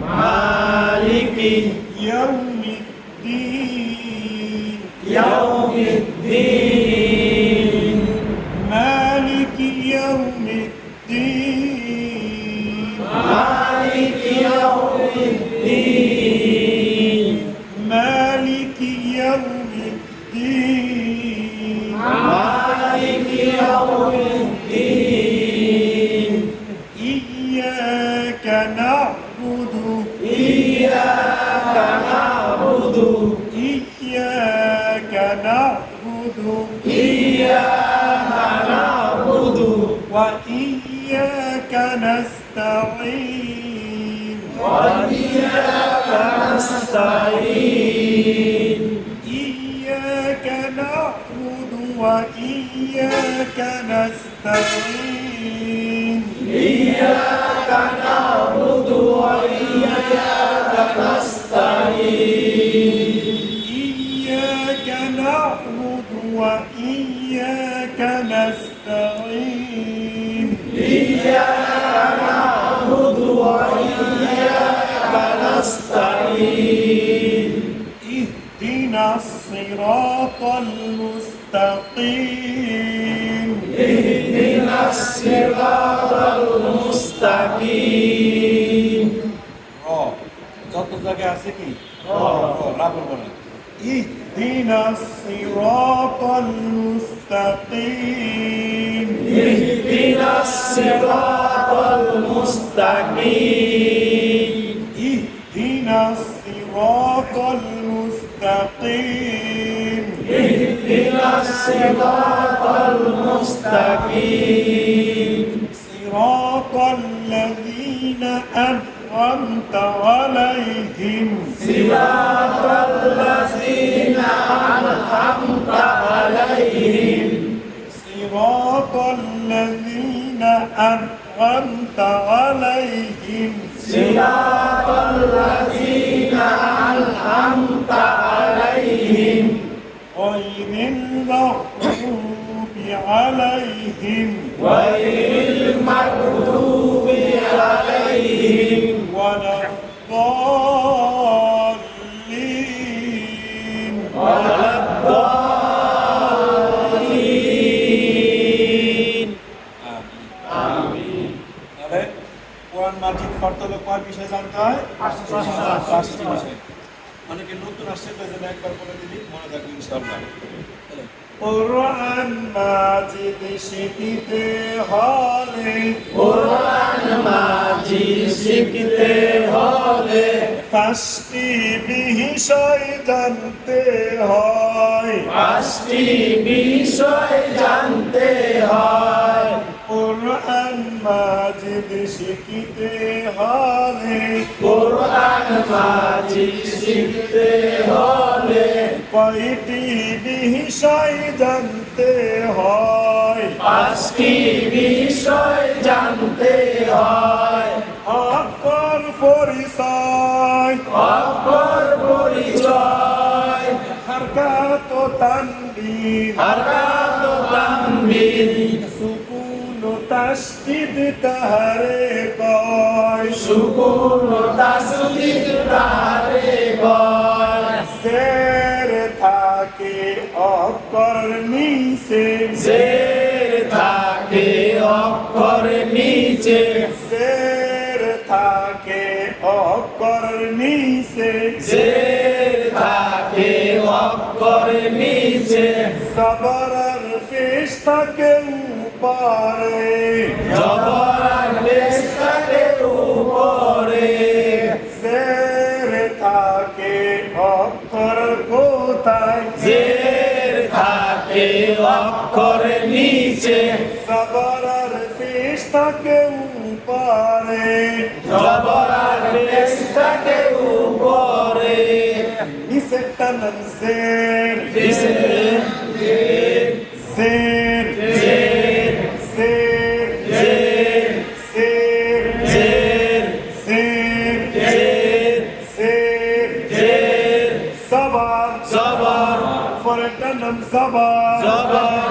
মালিকি ইয়াউমিদ্দিন ইয়াউমিদ্দিন মালিকি ইয়াউমিদ্দিন মালিকি ইয়াউমিদ্দিন মালিকি ইয়াউমিদ্দিন মালিকি ইয়াউমিদ্দিন ইয়্যাকা না'বুদু ইয়্যাকা না'বুদু ইয়্যাকা না'বুদু ইয়্যাকা না'বুদু ওয়া ইয়্যাকা নাস্তাঈন ওয়া ইয়্যাকা নাস্তাঈন ইয়্যাকা না'বুদু ওয়া ইয়্যাকা নাস্তাঈন ইয়্যাকা না'বুদু ওয়া ইয়্যাকা নাস্তাঈন ইয়্যাকা না'বুদু ওয়া ইয়্যাকা নাস্তাঈন ইয়্যাকা না'বুদু ওয়া ইয়্যাকা নাস্তাঈন ইহদিনাস সিরাতাল মুস্তাকিম ইহদিনাস সিরাতাল মুস্তাকিম যত জায়গায় আছে কি রাবণ বলে ইহদিনাস সিরাতাল মুস্তাকিম ইহদিনাস সিরাতাল মুস্তাকিম ইহদিনাস সিরাতাল মুস্তাকিম ইহদিনাস সিরাতাল মুস্তাকিম সিরাতাল লাযীনা আন'আমতা আলাইহিম সিরাতাল লাযীনা আন'আমতা আলাইহিম সিরাতাল লাযীনা আন'আমতা আলাইহিম সিরাতাল লাযীনা আন'আমতা আলাইহিম গায়রিল মাগদুবি আলাইহিম গায়রিল মাগদুবি আলাইহিম ওয়ালাদ-দাল্লিন ওয়ালাদ-দাল্লিন আমিন। তাহলে কোরআন মাজিদ পড়তে হলে কয় বিষয় জানতে হয়? পাঁচটি বিষয়। অনেকে নতুন আসছে তো যেন একবার বলে দিলি মনে থাকবে ইনশাআল্লাহ। কোরআন মাজিদ শিখতে হলে কোরআন মাজিদ শিখতে হলে পাঁচটি বিষয় জানতে হয়। পাঁচটি বিষয় জানতে হয়। কোরআন মাজিদ শিখতে হলে কোরআন মাজিদ শিখতে হলে কয়টি বিষয় জানতে হয়। পাঁচটি বিষয় জানতে হয়। অক্ষর পরিচয় অক্ষর পরিচয় হরকাত ও তানবির হরকাত ও তানবির সুকুন ও তাসদীদ তাহারে কয়। সুকুন ও তাসদীদ তাহারে কয়। জের থাকে অক্ষর নিচে জের থাকে অক্ষর নিচে জের থাকে অক্ষর নিচে জের থাকে অক্ষর নিচে সবরের পেশ থাকে উপরে জবর আর পেশ থাকে উপরে জের থাকে অক্ষর কোথায় জের থাকে অক্ষর নিচে সবরের পেশ থাকে উপরে জবর আর পেশ থাকে উপরে নিচে টানান জের নিচে জের জের জের জের জের জের জের জের জের জের সবার জবর পরেরটার নাম সবার জবর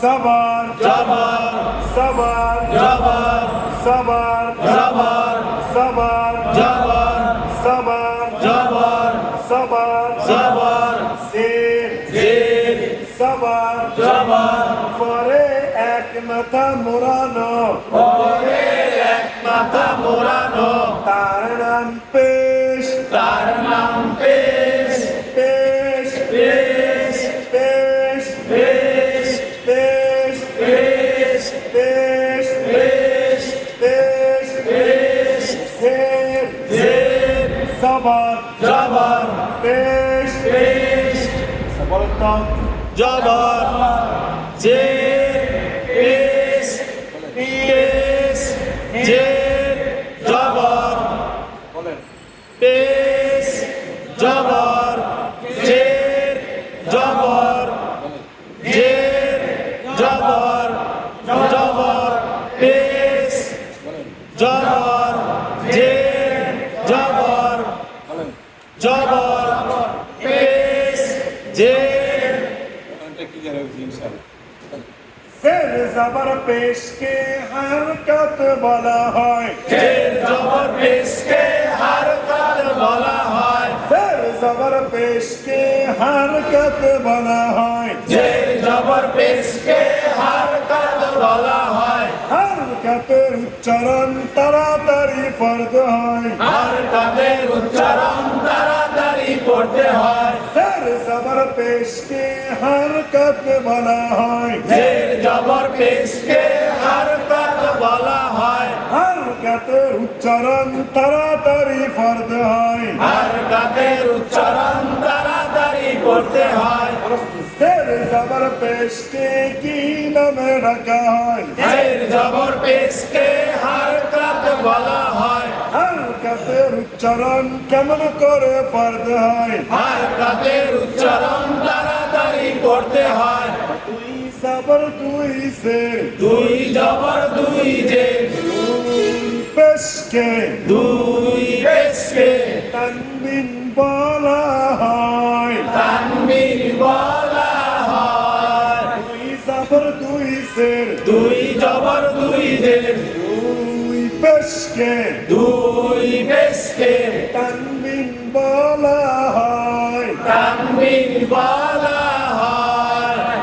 সবার জবর সবার জবর সবার জবর সবার মাথা মোড়ানো, তার নাম পেশ, তার নাম পেশ, পেশ, পেশ, পেশ, পেশ, পেশ, পেশ, পেশ, পেশ, পেশ, পেশ, জের, জের, জবর, জবর, পেশ, পেশ, বলেন তো, জবর, জের, পেশ, পেশ, জের, জবর, বলেন পেশ, জবর, জের, জবর, জের, জবর, জবর, পেশ, জবর, জের, জবর, বলেন জবর, পেশ, জের। এটা কি জানো ইনশাআল্লাহ। জের জবর পেশকে হরকত বলা হয়, জের জবর পেশকে হরকত বলা হয়, জের জবর পেশকে হরকত বলা হয়, জের জবর পেশকে হরকত বলা হয়, হরকতের উচ্চারণ তাড়াতাড়ি ফরজ হয়, হরকতের উচ্চারণ তাড়াতাড়ি পড়তে হয়, জের জবর পেশকে হরকত বলা হয়, জের জবর পেশকে হরকত বলা হয়, হরকতের উচ্চারণ তাড়াতাড়ি ফরজ হয়, হরকতের উচ্চারণ তাড়াতাড়ি পড়তে হয়, জের জবর পেশকে কি নামে ডাকা হয়, জের জবর পেশকে হরকত বলা হয়, হরকতের উচ্চারণ কেমন করে ফরজ হয়, হরকতের উচ্চারণ তাড়াতাড়ি পড়তে হয়, তুই জবর তুই জের, দুই জবর দুই জের, তুই পেশকে দুই পেশকে তানবিন বলা হয়, তানবির বলা হয়, তুই জবর তুই জের, দুই জবর দুই জের, তুই পেশকে দুই পেশকে তানবিন বলা হয়, তানবির বলা হয়,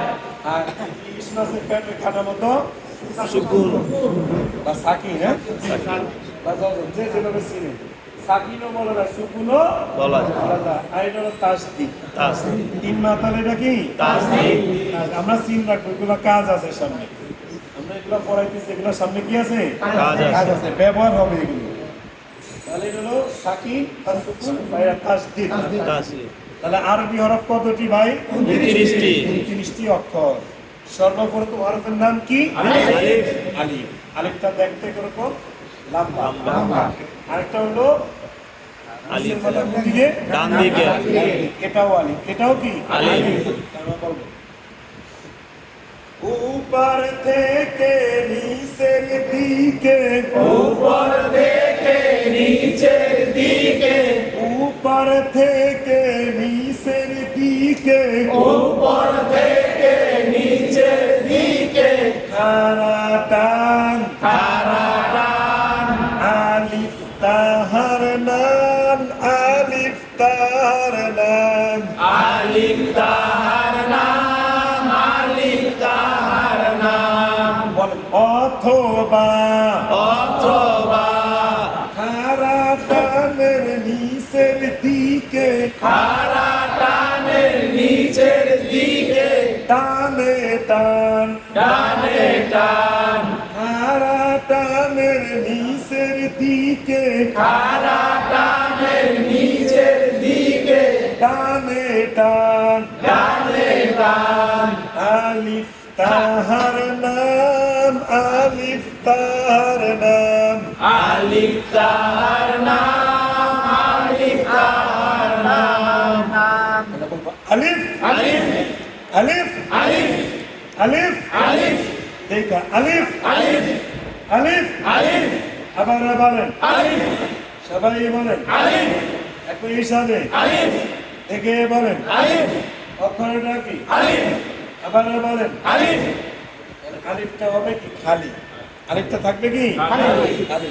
আর ইলিশ মাছের পেটের খাটা মতো সুকুন বা সাকিন, হ্যাঁ বা যে যেভাবে চিনে সাকিনও বলা যায়, সুকুনও বলা যায়, আর এটা হলো তাসদিদ। তাসদিদ, তিন মাতাল এটা কি তাসদিদ, আমরা চিন রাখবো, এগুলো কাজ আছে সামনে, আমরা এগুলো পড়াইতেছি, এগুলো সামনে কি আছে, কাজ আছে। ব্যবহার হবে এগুলো। তাহলে এটা হলো সাকিন আর সুকুন বা এটা তাসদিদ। তাসদিদ, তাহলে আরবি হরফ কতটি ভাই? 29টি। 29টি অক্ষর। সর্বপ্রথম হরফের নাম কি? আলিফ, আলিফ। আলিফটা দেখতে কিরকম? লম্বা। লম্বা। আরেকটা হলো আলিফ, নিচের মাথা কোন দিকে? ডান দিকে। এটাও আলিফ। এটাও কি? আলিফ। তারপর বলবো। উপর থেকে নিচের দিকে, উপর থেকে নিচের দিকে, উপর থেকে নিচের দিকে, উপর থেকে নিচের দিকে, খাড়া টান, খাড়া টান, আলিফ তাহার নাম, আলিফ তাহার নাম, আলিফ তাহার নাম, আলিফ তাহার নাম, বলেন অথবা, অথবা খাড়া টানের নিচের দিকে, খাড়া টানের নিচের দিকে, টানে টান, ডানে টান, খাড়া টানের নিচের দিকে, খাড়া টানের নিচের দিকে, টানে টান, ডানে টান, আলিফ তাহার নাম, আলিফ তাহার নাম, আলিফ তাহার নাম, আলিফ তাহার নাম, আলিফ আলিফ, আলিফ আলিফ, আলিফ, আলিফ, দেখা আলিফ আলিফ, আলিফ, আলিফ, আবার বলেন, আলিফ, সবাই বলেন আলিফ, একই সাথে, আলিফ, দেখে বলেন আলিফ, অক্ষরটা কি, আলিফ, আবার বলেন, আলিফ, আলিফটা হবে কি খালি, আলিফটা থাকবে কি খালি। খালি।